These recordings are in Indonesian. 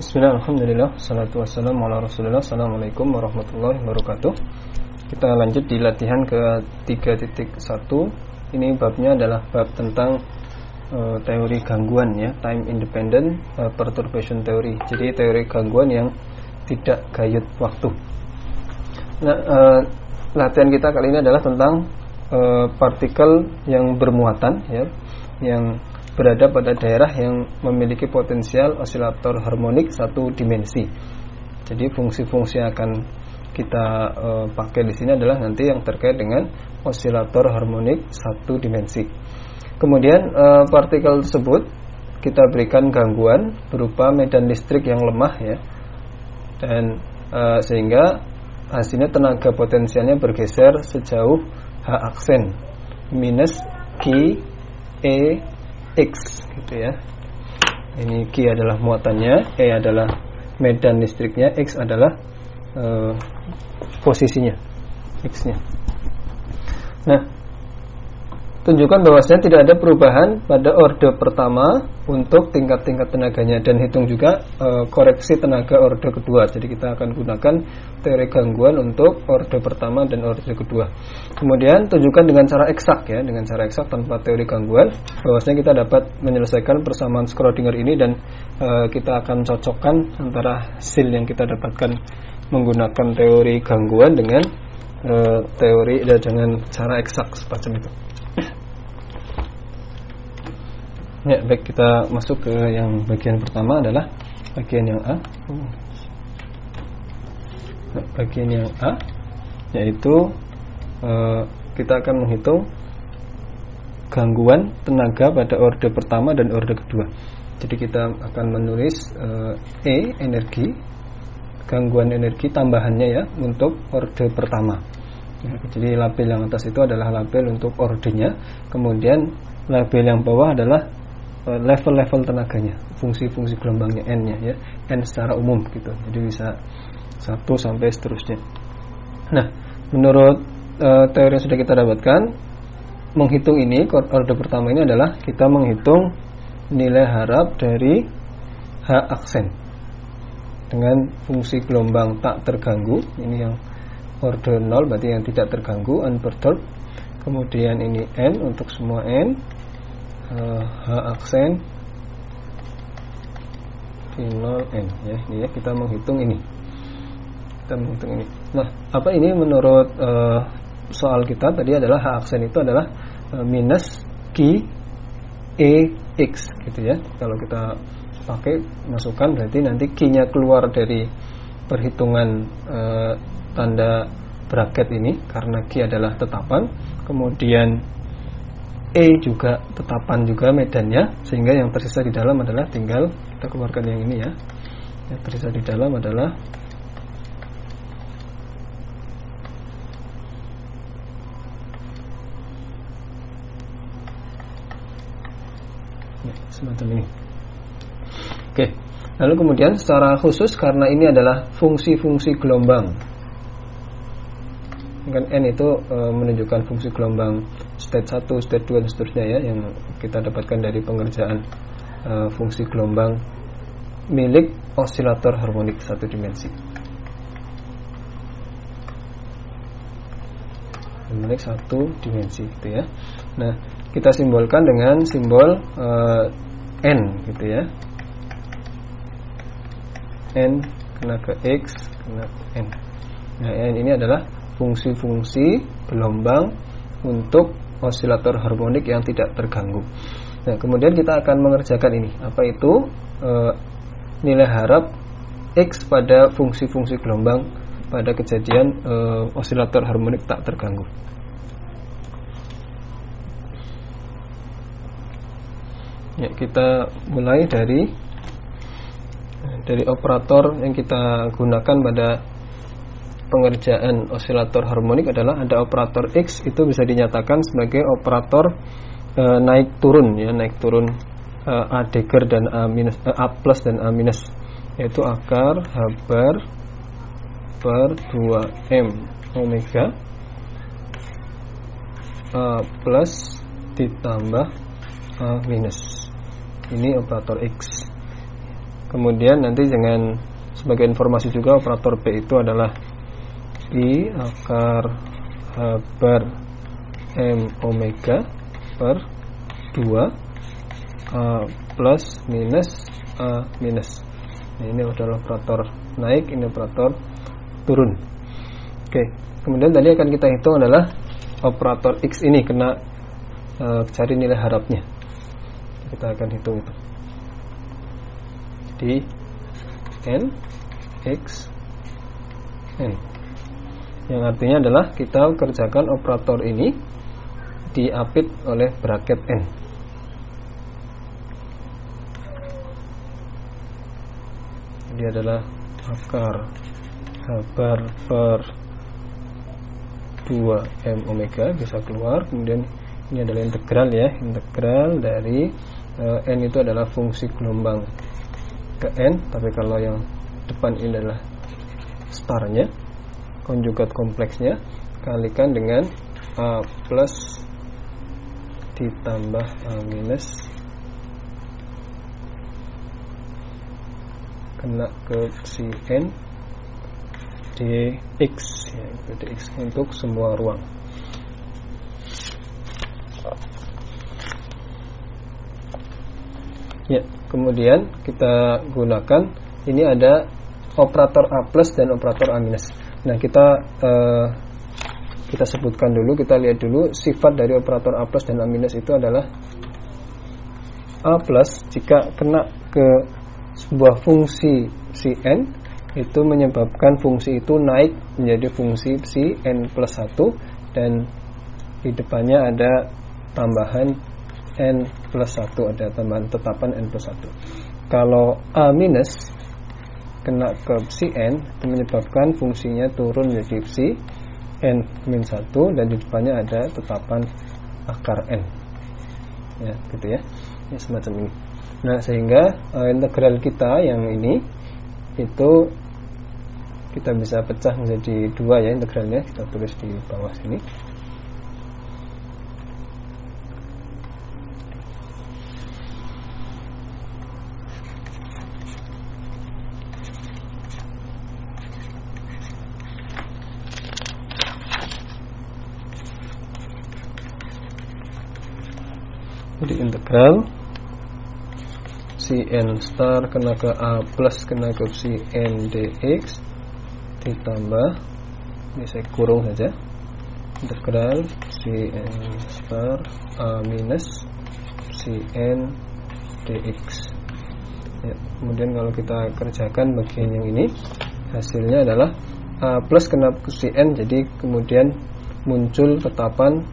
Bismillah, alhamdulillah, salatu wassalamu ala rasulillah. Assalamualaikum warahmatullahi wabarakatuh. Kita lanjut di latihan ke 3.1. Ini babnya adalah bab tentang teori gangguan ya, time independent perturbation theory. Jadi teori gangguan yang tidak gayut waktu. Nah, latihan kita kali ini adalah tentang partikel yang bermuatan ya, yang berada pada daerah yang memiliki potensial osilator harmonik satu dimensi. Jadi fungsi-fungsi yang akan kita pakai di sini adalah nanti yang terkait dengan osilator harmonik satu dimensi. Kemudian partikel tersebut kita berikan gangguan berupa medan listrik yang lemah ya, dan sehingga hasilnya tenaga potensialnya bergeser sejauh H aksen minus Q E X gitu ya. Ini Q adalah muatannya, E adalah medan listriknya, X adalah posisinya, X-nya. Nah, tunjukkan bahwasanya tidak ada perubahan pada orde pertama untuk tingkat-tingkat tenaganya, dan hitung juga koreksi tenaga orde kedua. Jadi kita akan gunakan teori gangguan untuk orde pertama dan orde kedua. Kemudian tunjukkan dengan cara eksak ya, dengan cara eksak tanpa teori gangguan, bahwasanya kita dapat menyelesaikan persamaan Schrödinger ini, dan kita akan cocokkan antara hasil yang kita dapatkan menggunakan teori gangguan dengan teori dengan cara eksak semacam itu. Ya, baik, kita masuk ke yang bagian pertama adalah bagian yang A. Nah, bagian yang A yaitu kita akan menghitung gangguan tenaga pada orde pertama dan orde kedua. Jadi kita akan menulis E energi, gangguan energi tambahannya ya untuk orde pertama. Ya, jadi label yang atas itu adalah label untuk ordenya, kemudian label yang bawah adalah level-level tenaganya, fungsi-fungsi gelombangnya N-nya ya, N secara umum gitu. Jadi bisa 1 sampai seterusnya. Nah, menurut teori yang sudah kita dapatkan, menghitung ini orde pertama ini adalah kita menghitung nilai harap dari H aksen dengan fungsi gelombang tak terganggu. Ini yang orde 0, berarti yang tidak terganggu, unperturbed. Kemudian ini N untuk semua N, H aksen di 0N ya, ini ya, kita menghitung ini. Nah, apa ini menurut soal kita tadi adalah H aksen itu adalah minus Q E X gitu ya. Kalau kita pakai masukkan, berarti nanti Q-nya keluar dari perhitungan tanda bracket ini karena Q adalah tetapan, kemudian E juga tetapan juga medannya, sehingga yang tersisa di dalam adalah tinggal kita keluarkan yang ini ya. Yang tersisa di dalam adalah ya, semacam ini. Oke. Lalu kemudian secara khusus karena ini adalah fungsi-fungsi gelombang, kan N itu menunjukkan fungsi gelombang state 1, state 2 dan seterusnya ya, yang kita dapatkan dari pengerjaan fungsi gelombang milik osilator harmonik satu dimensi. Milik satu dimensi gitu ya. Nah, kita simbolkan dengan simbol N gitu ya. N kena ke X kena ke N. Nah, N ini adalah fungsi-fungsi gelombang untuk osilator harmonik yang tidak terganggu. Nah, kemudian kita akan mengerjakan ini. Apa itu? Nilai harap X pada fungsi-fungsi gelombang pada kejadian osilator harmonik tak terganggu. Ya, kita mulai dari operator yang kita gunakan pada pengerjaan osilator harmonik adalah ada operator X, itu bisa dinyatakan sebagai operator naik turun ya, naik turun A dagger dan A minus, A plus dan A minus, yaitu akar H bar per 2M omega A plus ditambah A minus. Ini operator X. Kemudian nanti dengan sebagai informasi juga, operator B itu adalah I akar H bar M omega per 2 A plus minus A minus. Nah, ini adalah operator naik, ini operator turun. Oke, kemudian tadi akan kita hitung adalah operator X ini, kena cari nilai harapnya. Kita akan hitung itu. Jadi N X N, yang artinya adalah kita kerjakan operator ini diapit oleh braket N. Jadi adalah akar H bar per 2 M omega bisa keluar. Kemudian ini adalah integral ya, integral dari N itu adalah fungsi gelombang ke N, tapi kalau yang depan ini adalah starnya, konjugat kompleksnya, kalikan dengan A plus ditambah A minus kena ke si N dx ya, itu dx untuk semua ruang. Ya, kemudian kita gunakan ini ada operator A plus dan operator A minus. Nah, kita sebutkan dulu, kita lihat dulu sifat dari operator A plus dan A minus itu adalah A plus jika kena ke sebuah fungsi si N itu menyebabkan fungsi itu naik menjadi fungsi si N plus 1 dan di depannya ada tambahan N plus 1, ada tambahan tetapan N plus 1. Kalau A minus kena ke si N itu menyebabkan fungsinya turun menjadi si N min 1 dan di depannya ada tetapan akar N ya, gitu ya, ya semacam ini. Nah, sehingga integral kita yang ini itu kita bisa pecah menjadi 2 ya integralnya, kita tulis di bawah sini. Jadi integral si N star kena ke A plus kena ke si N dx ditambah, ini saya kurung saja, integral si N star A minus si N dx ya. Kemudian kalau kita kerjakan bagian yang ini, hasilnya adalah A plus kena ke si N, jadi kemudian muncul tetapan,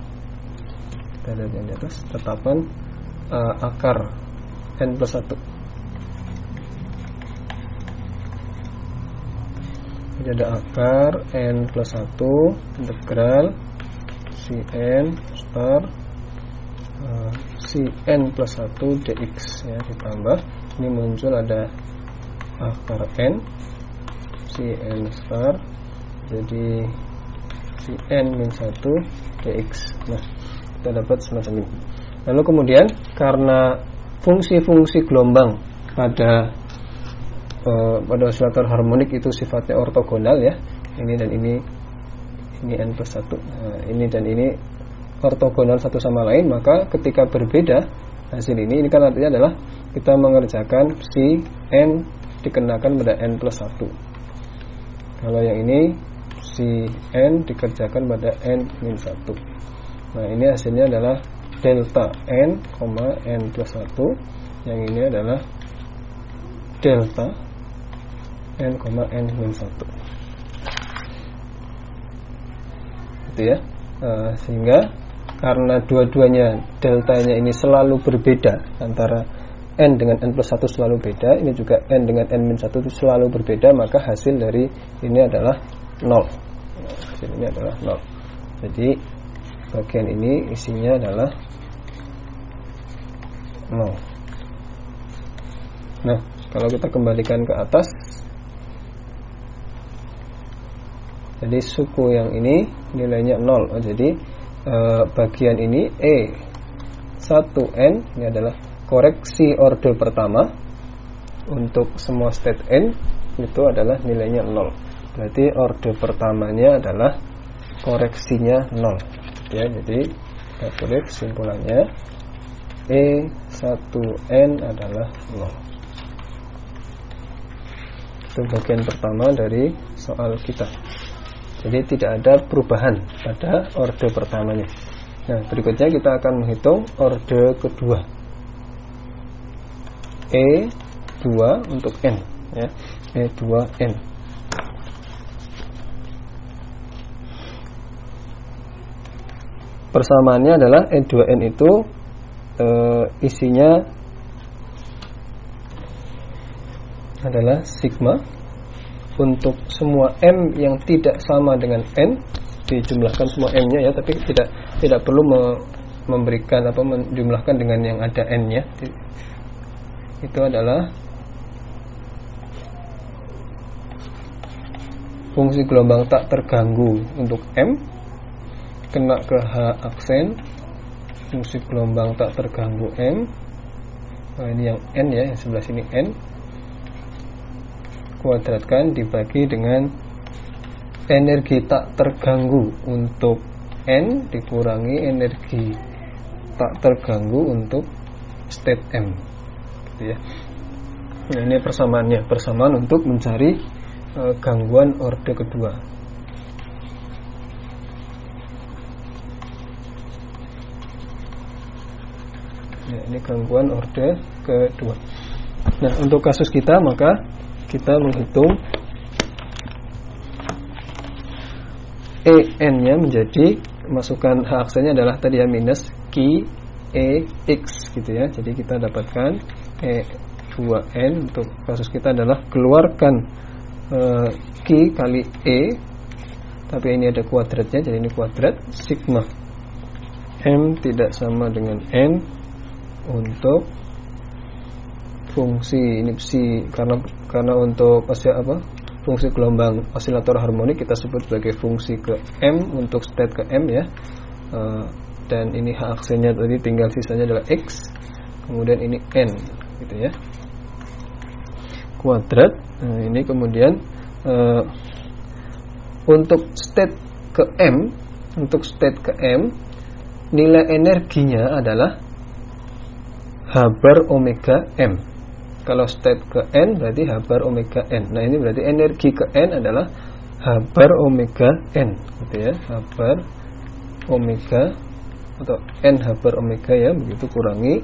kita lihat yang di atas, tetapan akar N plus 1. Jadi ada akar N plus 1 integral si N star si N plus 1 dx ya, ditambah ini muncul ada akar N si N star jadi si N min 1 dx. Nah, kita dapat semacam ini. Lalu kemudian karena fungsi-fungsi gelombang pada osilator harmonik itu sifatnya ortogonal ya, ini dan ini N plus 1, nah, ini dan ini ortogonal satu sama lain, maka ketika berbeda hasil ini kan artinya adalah kita mengerjakan si N dikenakan pada N plus 1. Kalau yang ini si N dikerjakan pada N min 1. Nah, ini hasilnya adalah delta N, N plus 1. Yang ini adalah delta N, N min 1. Gitu ya. Sehingga karena dua-duanya deltanya ini selalu berbeda, antara N dengan N plus 1 selalu beda, ini juga N dengan N min 1 itu selalu berbeda, maka hasil dari ini adalah 0. Hasil ini adalah 0. Jadi bagian ini isinya adalah 0. Nah, kalau kita kembalikan ke atas, jadi suku yang ini nilainya 0. Jadi bagian ini E1N ini adalah koreksi orde pertama, untuk semua state n itu adalah nilainya 0. Berarti orde pertamanya adalah koreksinya 0 ya. Jadi kita tulis kesimpulannya E1n adalah 0. Itu bagian pertama dari soal kita. Jadi tidak ada perubahan pada orde pertamanya. Nah, berikutnya kita akan menghitung orde kedua. E2 untuk n ya. E2n. Persamaannya adalah E2n itu isinya adalah sigma untuk semua m yang tidak sama dengan n, dijumlahkan semua m-nya ya, tapi tidak perlu memberikan menjumlahkan dengan yang ada n-nya. Itu adalah fungsi gelombang tak terganggu untuk m kena ke h aksen, fungsi gelombang tak terganggu m. Nah, ini yang n ya, yang sebelah sini n, kuadratkan dibagi dengan energi tak terganggu untuk n dikurangi energi tak terganggu untuk state m gitu ya. Nah, ini persamaannya, persamaan untuk mencari gangguan orde kedua. Ya, ini gangguan orde kedua. Nah, untuk kasus kita maka kita menghitung en-nya menjadi, masukkan h aksennya adalah tadi ya minus q e x gitu ya. Jadi kita dapatkan e2n. Untuk kasus kita adalah keluarkan q kali e, tapi ini ada kuadratnya, jadi ini kuadrat sigma m tidak sama dengan n untuk fungsi ini psi, karena untuk fungsi gelombang osilator harmonik kita sebut sebagai fungsi ke m untuk state ke m ya. Dan ini h aksennya tadi tinggal sisanya adalah x, kemudian ini n gitu ya, kuadrat. Nah, ini kemudian untuk state ke m, nilai energinya adalah h bar omega m. Kalau state ke n berarti h bar omega n. Nah, ini berarti energi ke n adalah h bar omega n gitu ya, h bar omega atau n h bar omega ya, begitu kurangi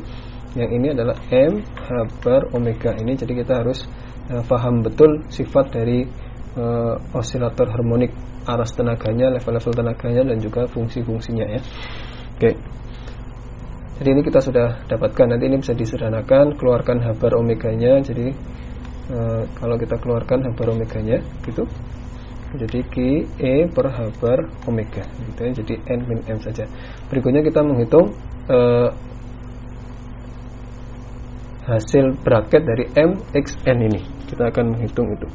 yang ini adalah m h bar omega ini. Jadi kita harus paham betul sifat dari osilator harmonik, aras tenaganya, level-level tenaganya, dan juga fungsi-fungsinya ya. Oke. Jadi ini kita sudah dapatkan. Nanti ini bisa disederhanakan, keluarkan h bar omeganya. Jadi kalau kita keluarkan h bar omeganya gitu, jadi q e per h bar omega gitu ya. Jadi n min m saja. Berikutnya kita menghitung hasil braket dari m x n ini. Kita akan menghitung itu.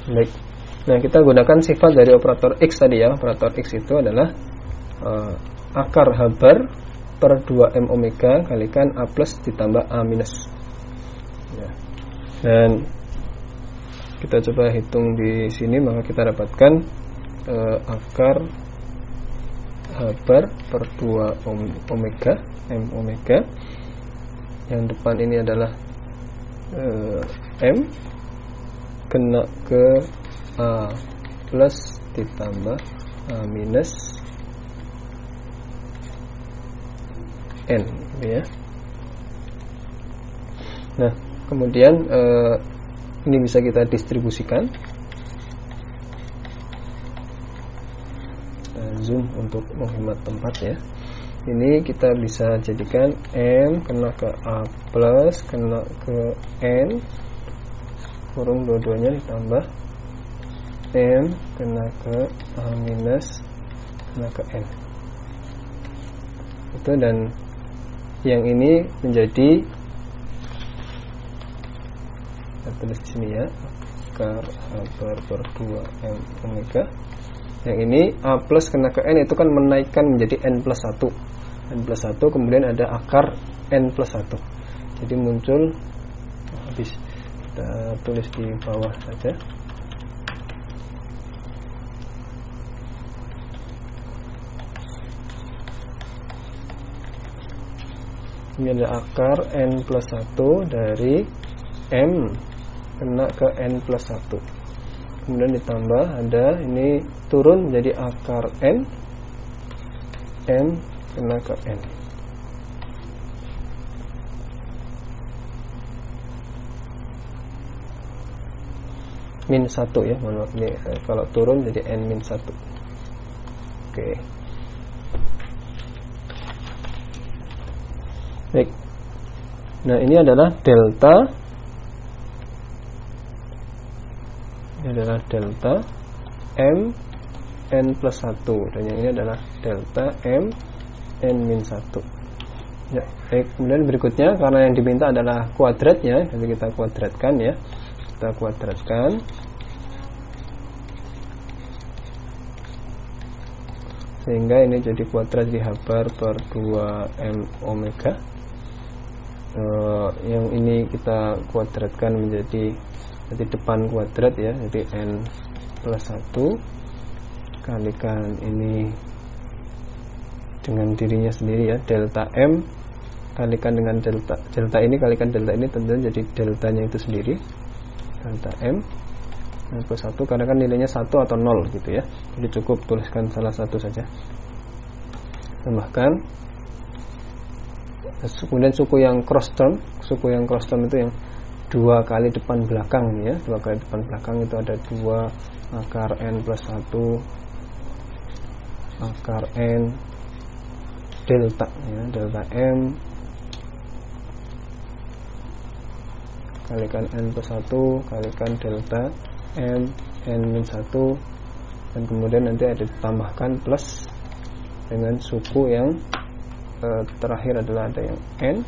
Baik. Nah, kita gunakan sifat dari operator X tadi ya. Operator X itu adalah akar H bar per 2M omega kalikan A plus ditambah A minus ya. Dan kita coba hitung di sini, maka kita dapatkan akar H bar per 2 omega M omega. Yang depan ini adalah M kena ke A plus ditambah A minus N gitu ya. Nah, kemudian ini bisa kita distribusikan. Zoom untuk menghemat tempat ya. Ini kita bisa jadikan M kena ke A plus kena ke N kurung dua-duanya ditambah M kena ke A minus kena ke N itu, dan yang ini menjadi, kita tulis di sini ya, akar H per 2M omega. Yang ini A plus kena ke N itu kan menaikkan menjadi N plus 1. N plus 1 kemudian ada akar N plus 1. Jadi muncul, habis kita tulis di bawah saja. Ini ada akar N plus 1 dari M kena ke N plus 1. Kemudian ditambah ada ini turun jadi akar N kena ke N. Min 1 ya, mohon maaf ini kalau turun jadi N min 1. Oke. Baik. Nah, ini adalah delta. Ini adalah delta M N plus 1 dan yang ini adalah delta M N min 1. Ya, baik. Kemudian berikutnya karena yang diminta adalah kuadratnya, jadi kita kuadratkan ya. Kita kuadratkan. Sehingga ini jadi kuadrat di H bar per 2M omega. Yang ini kita kuadratkan menjadi depan kuadrat ya, jadi N plus 1 kalikan ini dengan dirinya sendiri ya, delta M kalikan dengan delta ini kalikan delta ini tentunya jadi deltanya itu sendiri, delta M plus 1 karena kan nilainya 1 atau 0 gitu ya, jadi cukup tuliskan salah satu saja. Tambahkan kemudian suku yang cross term itu yang 2 kali depan belakang ya, 2 kali depan belakang itu ada 2 akar N plus 1 akar N delta ya, delta M kalikan N plus 1 kalikan delta M N min 1 dan kemudian nanti ada ditambahkan plus dengan suku yang terakhir adalah ada yang N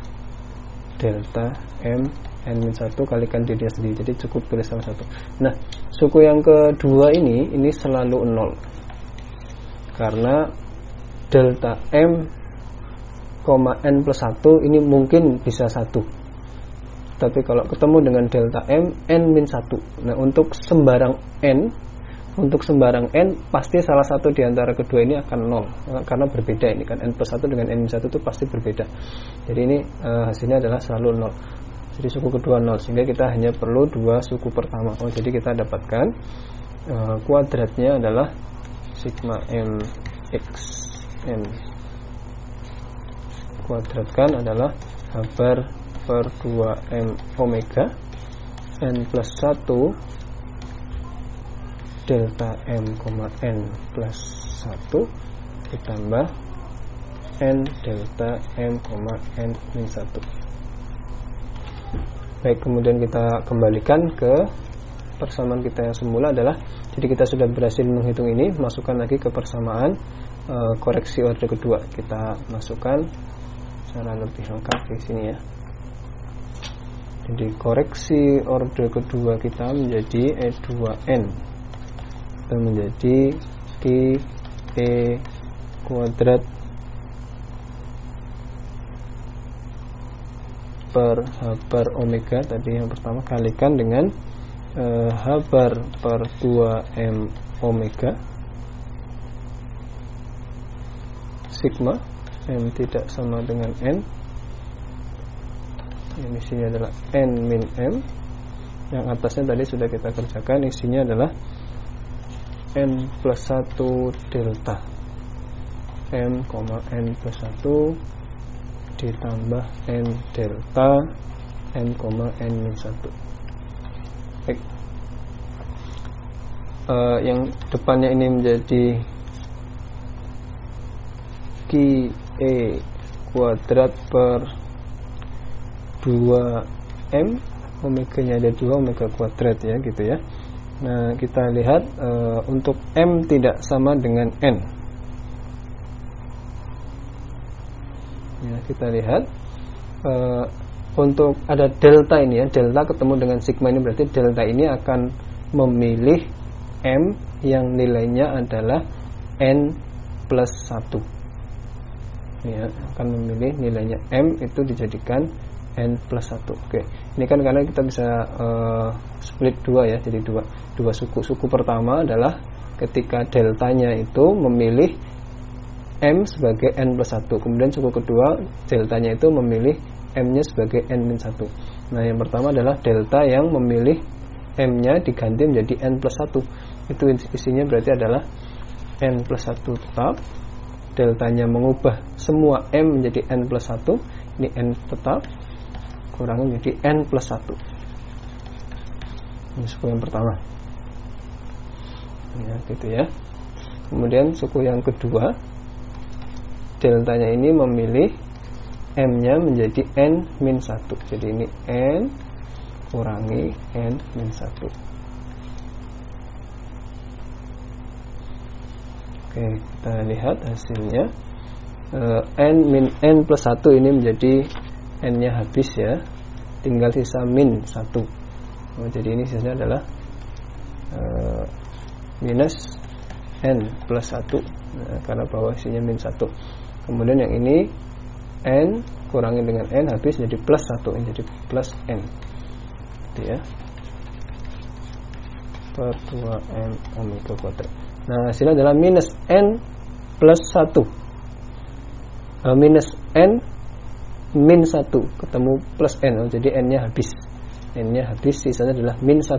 delta M N min 1 kalikan dirinya sendiri, jadi cukup tulis salah satu. Nah, suku yang kedua ini selalu 0 karena delta M, N plus 1 ini mungkin bisa 1, tapi kalau ketemu dengan delta M N min 1, nah untuk sembarang N pasti salah satu di antara kedua ini akan 0 karena berbeda, ini kan N plus 1 dengan N min 1 itu pasti berbeda, jadi ini hasilnya adalah selalu 0. Jadi suku kedua 0 sehingga kita hanya perlu 2 suku pertama. Jadi kita dapatkan kuadratnya adalah sigma M X N kuadratkan adalah H bar per 2M omega N plus 1 delta M, N plus 1 ditambah N delta M, N min 1. Baik, kemudian kita kembalikan ke persamaan kita yang semula adalah, jadi kita sudah berhasil menghitung ini, masukkan lagi ke persamaan koreksi orde kedua, kita masukkan secara lebih lengkap di sini ya. Jadi koreksi orde kedua kita menjadi E2N atau menjadi QE kuadrat per H bar omega tadi yang pertama kalikan dengan H bar per 2M omega sigma M tidak sama dengan N, yang isinya adalah N min M, yang atasnya tadi sudah kita kerjakan, isinya adalah N plus 1 delta M, N plus 1 ditambah N delta N, N min 1. Baik. Yang depannya ini menjadi QE kuadrat per 2M, omega nya ada 2, omega kuadrat ya gitu ya. Nah, kita lihat untuk M tidak sama dengan N ya, kita lihat untuk ada delta ini ya, delta ketemu dengan sigma ini berarti delta ini akan memilih M yang nilainya adalah N plus 1 ya, akan memilih nilainya M itu dijadikan N plus 1. Oke, ini kan karena kita bisa split dua ya, jadi dua suku. Suku pertama adalah ketika deltanya itu memilih M sebagai N plus 1. Kemudian suku kedua deltanya itu memilih M-nya sebagai N-1. Nah, yang pertama adalah delta yang memilih M-nya diganti menjadi N plus 1. Itu isinya berarti adalah N plus 1 tetap. Deltanya mengubah semua M menjadi N plus 1. Ini N tetap kurangi menjadi N plus 1. Ini suku yang pertama ya, gitu ya. Kemudian suku yang kedua, deltanya ini memilih M-nya menjadi N-1. Jadi ini N kurangi N-1. Oke, kita lihat hasilnya. N plus 1 ini menjadi N-nya habis ya, tinggal sisa min 1. Jadi ini sisanya adalah minus N plus 1 karena bawah isinya min 1. Kemudian yang ini N kurangi dengan N habis jadi plus 1, ini jadi plus N gitu ya, per 2M omega kuadrat. Nah, hasilnya adalah minus N plus 1 minus N min 1 ketemu plus N. Jadi N-nya habis, sisanya adalah min 1.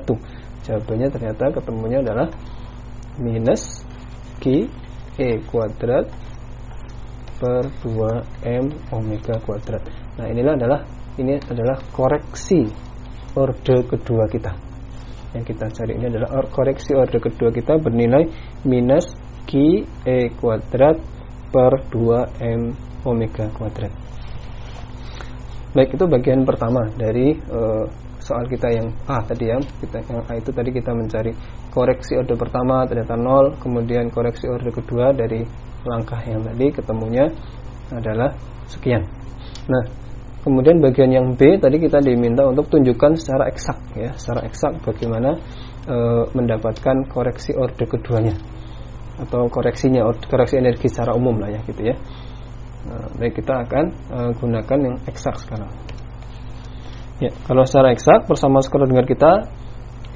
Jawabannya ternyata ketemunya adalah minus Q E kuadrat per 2M omega kuadrat. Nah, ini adalah koreksi orde kedua kita. Yang kita cari ini adalah koreksi orde kedua kita bernilai minus Q E kuadrat per 2M omega kuadrat. Baik, itu bagian pertama dari soal kita yang A tadi ya. Yang A itu tadi kita mencari koreksi orde pertama ternyata 0, kemudian koreksi orde kedua dari langkah yang tadi ketemunya adalah sekian. Nah, kemudian bagian yang B tadi kita diminta untuk tunjukkan secara eksak ya, secara eksak bagaimana mendapatkan koreksi orde keduanya atau koreksi energi secara umum lah ya gitu ya. Baik, kita akan gunakan yang eksak sekarang. Ya, kalau secara eksak bersama koordinat kita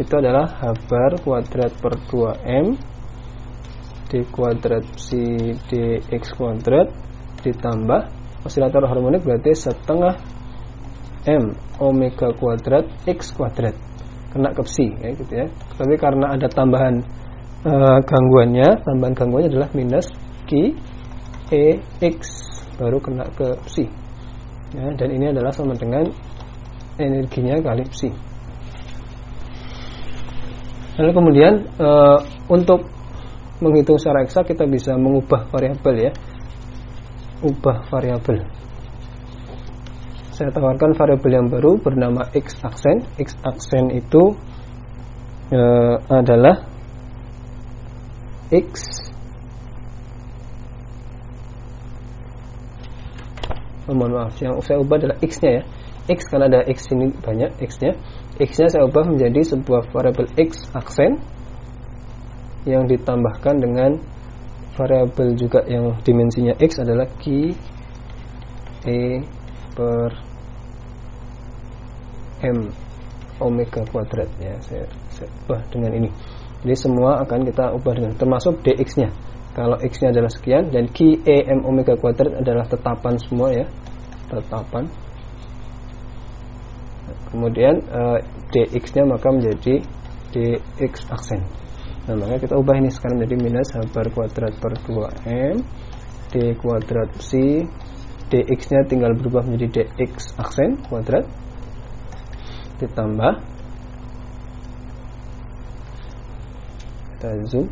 itu adalah H bar kuadrat per 2M D kuadrat psi dx kuadrat ditambah osilator harmonik berarti setengah M omega kuadrat x kuadrat, kena ke psi ya gitu ya. Tapi karena ada tambahan gangguannya adalah minus Q E x baru kena ke psi ya, dan ini adalah sama dengan energinya kali psi. Lalu kemudian untuk menghitung secara eksak kita bisa mengubah variabel ya, ubah variabel. Saya tawarkan variabel yang baru bernama x aksen. X aksen itu adalah x mohon maaf, yang saya ubah adalah x-nya ya. X karena ada x ini banyak x-nya. X-nya saya ubah menjadi sebuah variabel x aksen yang ditambahkan dengan variabel juga yang dimensinya x adalah Q E per M omega kuadrat ya. Saya ubah dengan ini. Jadi semua akan kita ubah dengan termasuk dx-nya. Kalau x-nya adalah sekian dan Q E M omega kuadrat adalah tetapan semua ya, tetapan. Kemudian dx-nya maka menjadi dx aksen. Nah, maka kita ubah ini sekarang menjadi minus H bar kuadrat per 2M D kuadrat psi dx-nya tinggal berubah menjadi dx aksen kuadrat ditambah, kita zoom,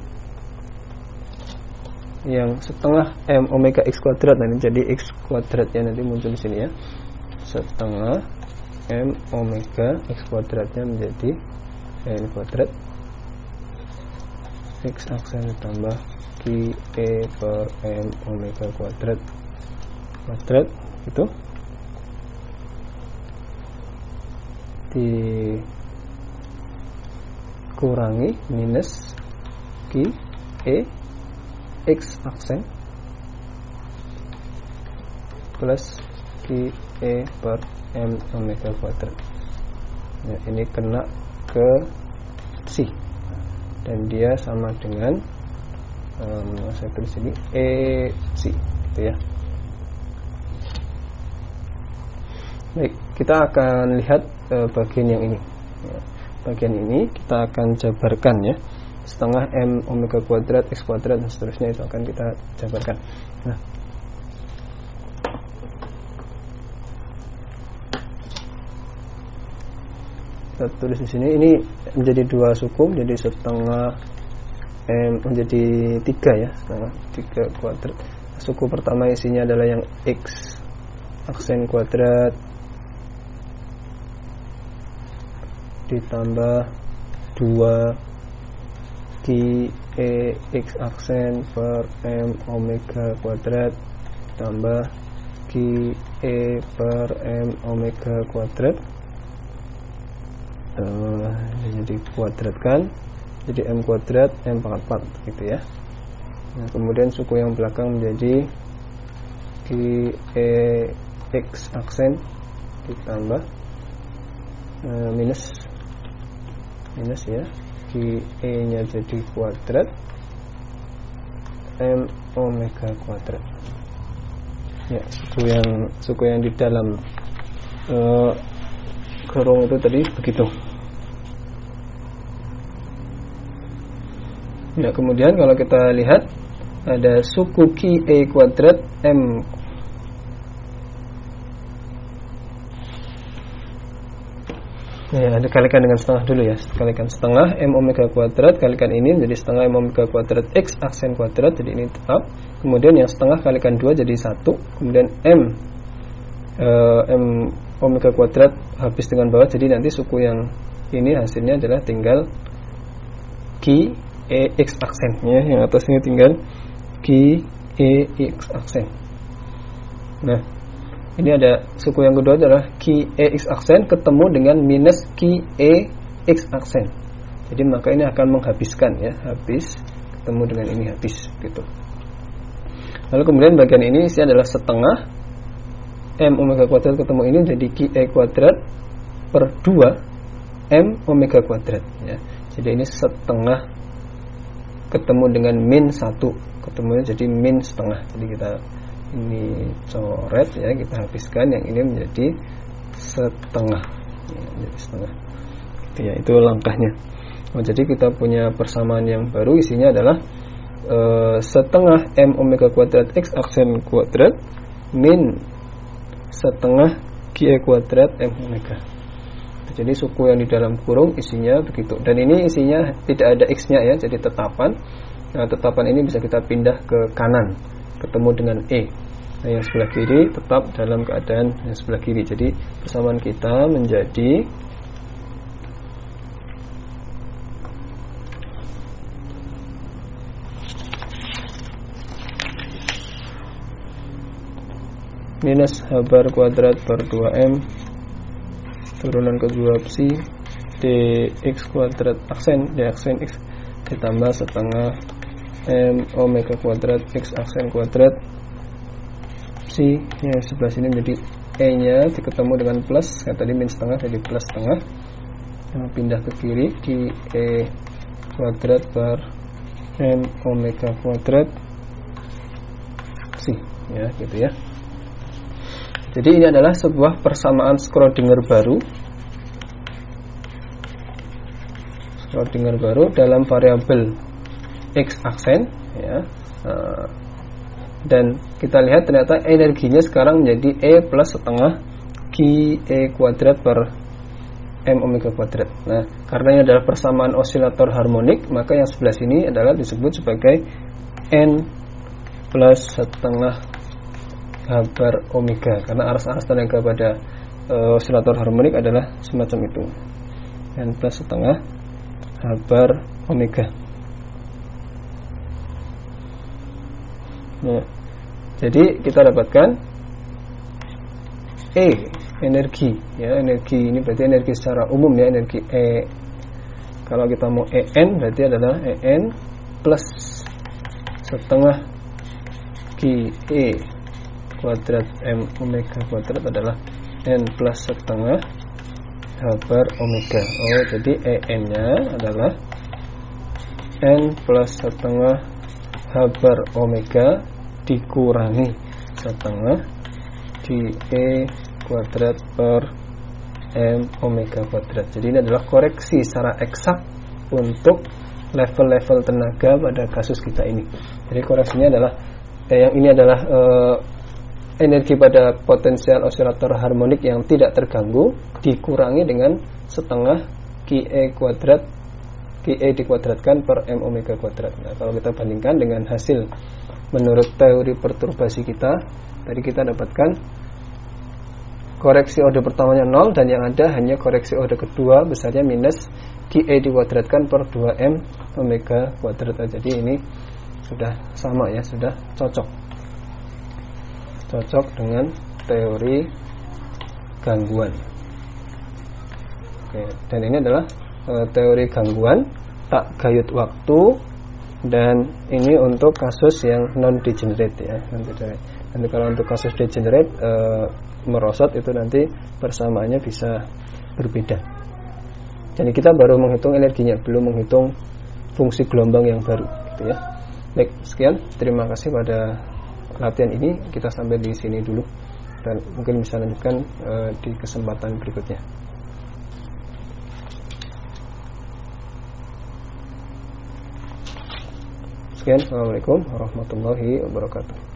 yang setengah M omega x kuadrat nanti jadi x kuadrat ya, nanti muncul di sini ya, setengah M omega x kuadratnya menjadi N kuadrat x aksen ditambah Q E per M omega kuadrat itu kurangi minus Q E X aksen plus Q E per M omega kuadrat. Nah, ini kena ke C dan dia sama dengan saya tulis ini EC gitu ya. Baik, kita akan lihat bagian yang ini ya. Bagian ini kita akan jabarkan ya, setengah M omega kuadrat X kuadrat dan seterusnya itu akan kita jabarkan. Nah, kita tulis di sini, ini menjadi dua suku, jadi setengah M menjadi 3 ya, setengah 3 kuadrat. Suku pertama isinya adalah yang X aksen kuadrat ditambah 2 Q E X aksen per M omega kuadrat tambah Q E per M omega kuadrat, jadi kuadratkan jadi M kuadrat M pangkat 4 gitu ya. Nah, kemudian suku yang belakang menjadi Q E X aksen ditambah minus ya, Q E nya jadi kuadrat M omega kuadrat ya. Suku yang di dalam kurung itu tadi begitu. Nah, kemudian kalau kita lihat ada suku Q E kuadrat M ya, dikalikan dengan setengah dulu ya. Kalikan setengah M omega kuadrat, kalikan ini menjadi setengah M omega kuadrat X aksen kuadrat, jadi ini tetap. Kemudian yang setengah kalikan 2 jadi 1. Kemudian M omega kuadrat habis dengan bawah, jadi nanti suku yang ini hasilnya adalah tinggal Q E X aksen ya, yang atasnya tinggal Q E X aksen. Nah, ini ada suku yang kedua adalah Q E X aksen ketemu dengan minus Q E X aksen. Jadi maka ini akan menghabiskan ya, habis ketemu dengan ini habis gitu. Lalu kemudian bagian ini isi adalah setengah M omega kuadrat ketemu ini jadi Q E kuadrat per 2 M omega kuadrat ya. Jadi ini setengah ketemu dengan min 1, ketemunya jadi min setengah. Jadi kita ini coret ya, kita habiskan, yang ini menjadi setengah ya, menjadi setengah gitu ya. Itu langkahnya. Jadi kita punya persamaan yang baru, isinya adalah setengah M omega kuadrat X aksen kuadrat min setengah Q E kuadrat M omega. Jadi suku yang di dalam kurung isinya begitu, dan ini isinya tidak ada X nya ya, jadi tetapan. Nah, tetapan ini bisa kita pindah ke kanan ketemu dengan E. Nah, yang sebelah kiri tetap dalam keadaan yang sebelah kiri. Jadi persamaan kita menjadi minus H bar kuadrat per 2M turunan kedua opsi dx kuadrat aksen d aksen x ditambah setengah M omega kuadrat X aksen kuadrat psi yang sebelah sini menjadi E nya diketemu dengan plus, yang tadi min setengah jadi plus setengah, yang pindah ke kiri Q E kuadrat per M omega kuadrat psi ya gitu ya. Jadi ini adalah sebuah persamaan Schrödinger baru dalam variabel X aksen ya. Dan kita lihat ternyata energinya sekarang menjadi E plus setengah Q E kuadrat per M omega kuadrat. Nah, karena ini adalah persamaan osilator harmonik, maka yang sebelah sini adalah disebut sebagai N plus setengah H bar omega, karena aras-aras tenaga pada osilator harmonik adalah semacam itu, N plus setengah H bar omega. Nah, jadi kita dapatkan energi ya, energi ini berarti energi secara umum ya, energi E Kalau kita mau En berarti adalah En plus setengah QE kuadrat M omega kuadrat adalah N plus setengah H bar omega. Oh, jadi En nya adalah N plus setengah H bar omega dikurangi setengah QE kuadrat per M omega kuadrat. Jadi ini adalah koreksi secara eksak untuk level-level tenaga pada kasus kita ini. Jadi koreksinya adalah yang ini adalah energi pada potensial osilator harmonik yang tidak terganggu dikurangi dengan setengah QE kuadrat, QE dikuadratkan per M omega kuadrat. Nah, kalau kita bandingkan dengan hasil menurut teori perturbasi kita, tadi kita dapatkan koreksi orde pertamanya 0 dan yang ada hanya koreksi orde kedua besarnya minus QE dikuadratkan per 2M omega kuadrat. Jadi ini sudah sama ya, sudah cocok dengan teori gangguan. Oke, dan ini adalah teori gangguan tak gayut waktu, dan ini untuk kasus yang non degenerate ya. Nanti kalau untuk kasus degenerate merosot itu nanti persamaannya bisa berbeda. Jadi kita baru menghitung energinya, belum menghitung fungsi gelombang yang baru gitu ya. Baik, sekian. Terima kasih pada latihan ini. Kita sampai di sini dulu dan mungkin bisa lanjutkan di kesempatan berikutnya. Sekian. Assalamualaikum warahmatullahi wabarakatuh.